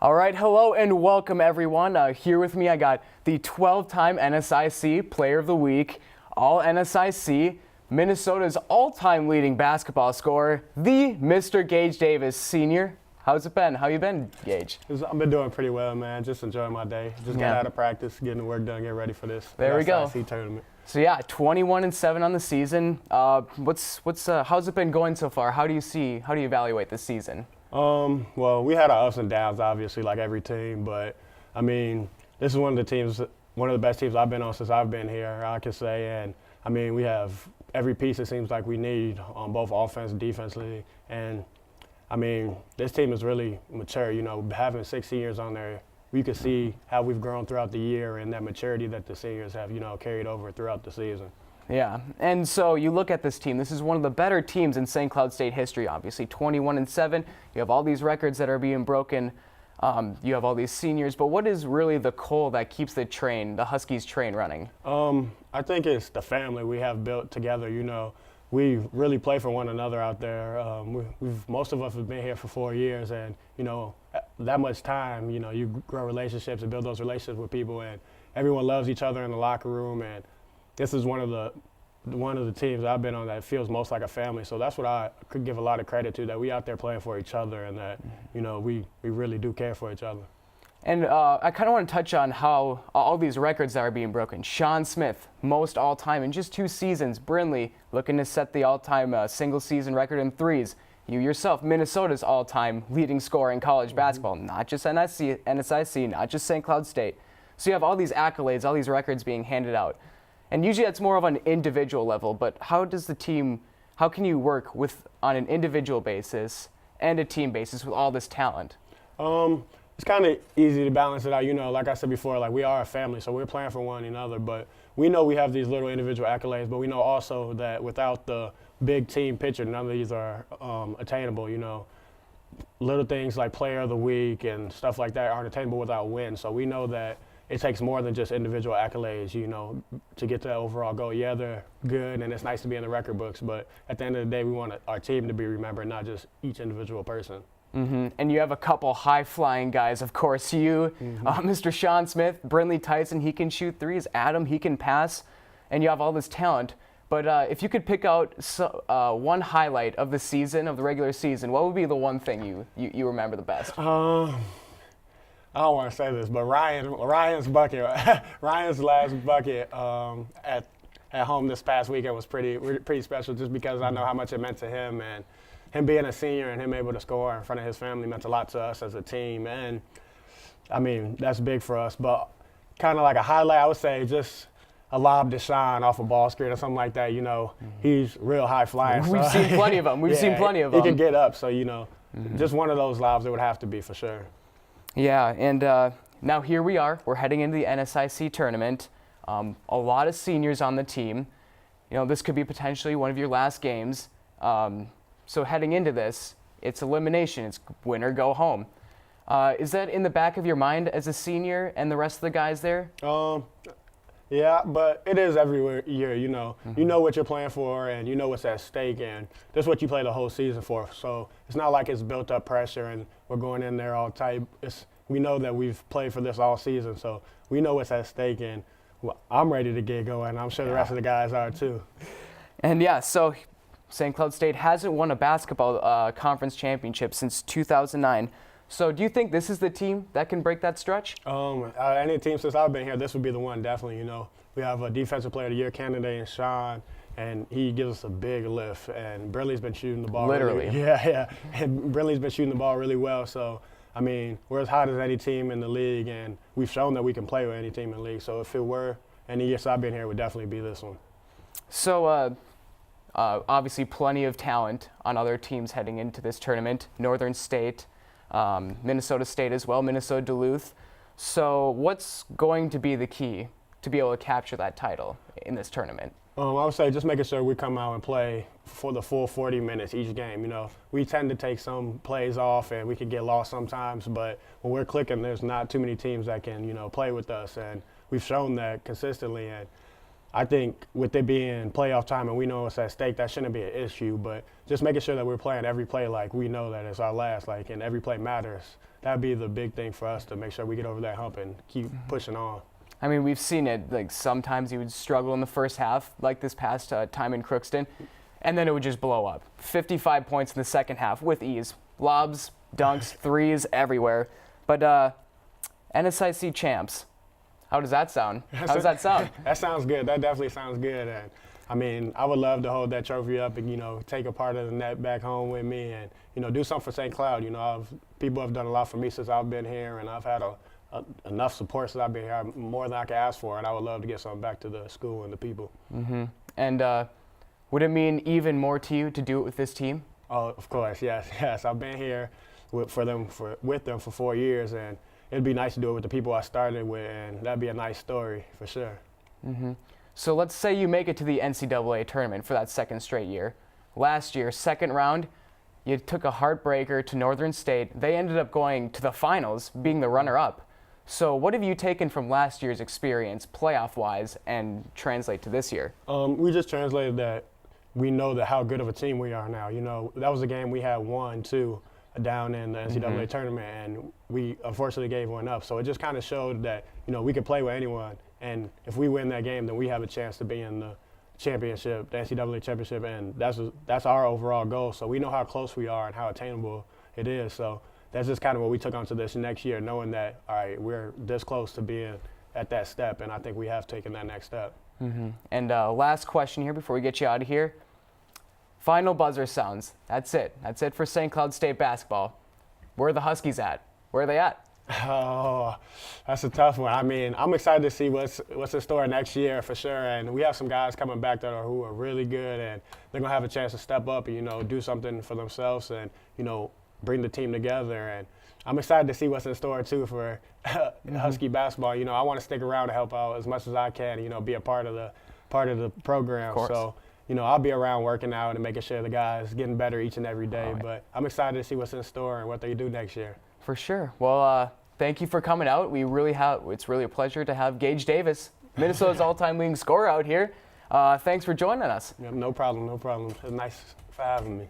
All right, hello and welcome everyone. Here with me I got the 12-time NSIC Player of the Week, all NSIC, Minnesota's all-time leading basketball scorer, the Mr. Gage Davis, Senior. How's it been? How you been, Gage? I've been doing pretty well, man. Just enjoying my day. Just got out of practice, getting the work done, getting ready for this there we go. NSIC tournament. So yeah, 21-7 on the season. How's it been going so far? How do you evaluate this season? Well, we had our ups and downs, obviously, like every team. But I mean, this is one of the best teams I've been on since I've been here, I can say. And I mean, we have every piece it seems like we need on both offense and defensively. And I mean, this team is really mature. You know, having 6 seniors on there, we can see how we've grown throughout the year and that maturity that the seniors have, carried over throughout the season. Yeah, and so you look at this team. This is one of the better teams in St. Cloud State history, obviously. 21-7. You have all these records that are being broken. You have all these seniors. But what is really the coal that keeps the Huskies train running? I think it's the family we have built together. We really play for one another out there. Most of us have been here for 4 years, and that much time, you grow relationships and build those relationships with people, and everyone loves each other in the locker room. And this is one of the teams I've been on that feels most like a family. So that's what I could give a lot of credit to, that we out there playing for each other, and that we really do care for each other. And I kind of want to touch on how all these records that are being broken. Sean Smith, most all-time in just 2 seasons. Brindley looking to set the all-time single-season record in threes. You yourself, Minnesota's all-time leading scorer in college basketball, not just NSIC, not just St. Cloud State. So you have all these accolades, all these records being handed out. And usually that's more of an individual level, but how can you work on an individual basis and a team basis with all this talent? It's kind of easy to balance it out. Like I said before, like we are a family, so we're playing for one another. But we know we have these little individual accolades, but we know also that without the big team picture, none of these are attainable. Little things like Player of the Week and stuff like that aren't attainable without wins. So we know that it takes more than just individual accolades, to get to that overall goal. Yeah, they're good, and it's nice to be in the record books, but at the end of the day, we want our team to be remembered, not just each individual person. Mm-hmm. And you have a couple high-flying guys, of course. Mr. Sean Smith, Brindley Tyson, he can shoot threes. Adam, he can pass. And you have all this talent. But if you could pick out one highlight of the season, of the regular season, what would be the one thing you remember the best? I don't want to say this, but Ryan's bucket, Ryan's last bucket at home this past weekend was pretty special, just because I know how much it meant to him, and him being a senior and him able to score in front of his family meant a lot to us as a team. And I mean, that's big for us. But kind of like a highlight, I would say just a lob to Sean off a ball screen or something like that. He's real high flying. We've seen plenty of them. We've seen plenty of them. He can get up. So, just one of those lobs it would have to be for sure. Yeah, and now here we are. We're heading into the NSIC tournament. A lot of seniors on the team. This could be potentially one of your last games. So heading into this, it's elimination. It's win or go home. Is that in the back of your mind as a senior and the rest of the guys there? Yeah, but it is every year, You know what you're playing for, and you know what's at stake, and that's what you play the whole season for. So it's not like it's built up pressure and we're going in there all tight. We know that we've played for this all season, so we know what's at stake, and I'm ready to get going. I'm sure the rest of the guys are too. And yeah, so St. Cloud State hasn't won a basketball conference championship since 2009. So do you think this is the team that can break that stretch? Any team since I've been here, this would be the one, definitely. We have a Defensive Player of the Year candidate in Sean, and he gives us a big lift. And Brindley's been shooting the ball. Literally. And Brindley's been shooting the ball really well. So, I mean, we're as hot as any team in the league, and we've shown that we can play with any team in the league. So if it were any year since I've been here, it would definitely be this one. So, obviously plenty of talent on other teams heading into this tournament. Northern State, Minnesota State as well, Minnesota Duluth. So what's going to be the key to be able to capture that title in this tournament? I would say just making sure we come out and play for the full 40 minutes each game. We tend to take some plays off and we can get lost sometimes, but when we're clicking, there's not too many teams that can, play with us, and we've shown that consistently. And I think with it being playoff time and we know it's at stake, that shouldn't be an issue. But just making sure that we're playing every play like we know that it's our last, like, and every play matters. That'd be the big thing for us to make sure we get over that hump and keep pushing on. I mean, we've seen it, like sometimes you would struggle in the first half, like this past time in Crookston, and then it would just blow up. 55 points in the second half with ease. Lobs, dunks, threes everywhere. But NSIC champs, how does that sound? How does that sound? That sounds good. That definitely sounds good. And I mean, I would love to hold that trophy up and, you know, take a part of the net back home with me and, you know, do something for St. Cloud. You know, people have done a lot for me since I've been here, and I've had enough support since I've been here, more than I can ask for, and I would love to get something back to the school and the people. Mm-hmm. And would it mean even more to you to do it with this team? Oh, of course, yes. I've been here with them for 4 years, and it'd be nice to do it with the people I started with, and that'd be a nice story for sure. Mm-hmm. So let's say you make it to the NCAA tournament for that second straight year. Last year, second round, you took a heartbreaker to Northern State. They ended up going to the finals, being the runner-up. So what have you taken from last year's experience, playoff-wise, and translate to this year? We just translated that we know that how good of a team we are now. You know, that was a game we had won, too, down in the NCAA tournament, and we unfortunately gave one up. So it just kind of showed that, you know, we could play with anyone. And if we win that game, then we have a chance to be in the championship, the NCAA championship, and that's our overall goal. So we know how close we are and how attainable it is. So that's just kind of what we took onto this next year, knowing that, all right, we're this close to being at that step, and I think we have taken that next step. Mm-hmm. And last question here before we get you out of here. Final buzzer sounds. That's it. That's it for St. Cloud State basketball. Where are the Huskies at? Where are they at? Oh, that's a tough one. I mean, I'm excited to see what's in store next year for sure. And we have some guys coming back who are really good, and they're gonna have a chance to step up and, you know, do something for themselves and, you know, bring the team together. And I'm excited to see what's in store too for Husky basketball. You know, I want to stick around to help out as much as I can. You know, be a part of the program. So, you know, I'll be around working out and making sure the guys getting better each and every day. Right. But I'm excited to see what's in store and what they do next year. For sure. Well, thank you for coming out. It's really a pleasure to have Gage Davis, Minnesota's all-time leading scorer, out here. Thanks for joining us. Yeah, no problem. It's nice for having me.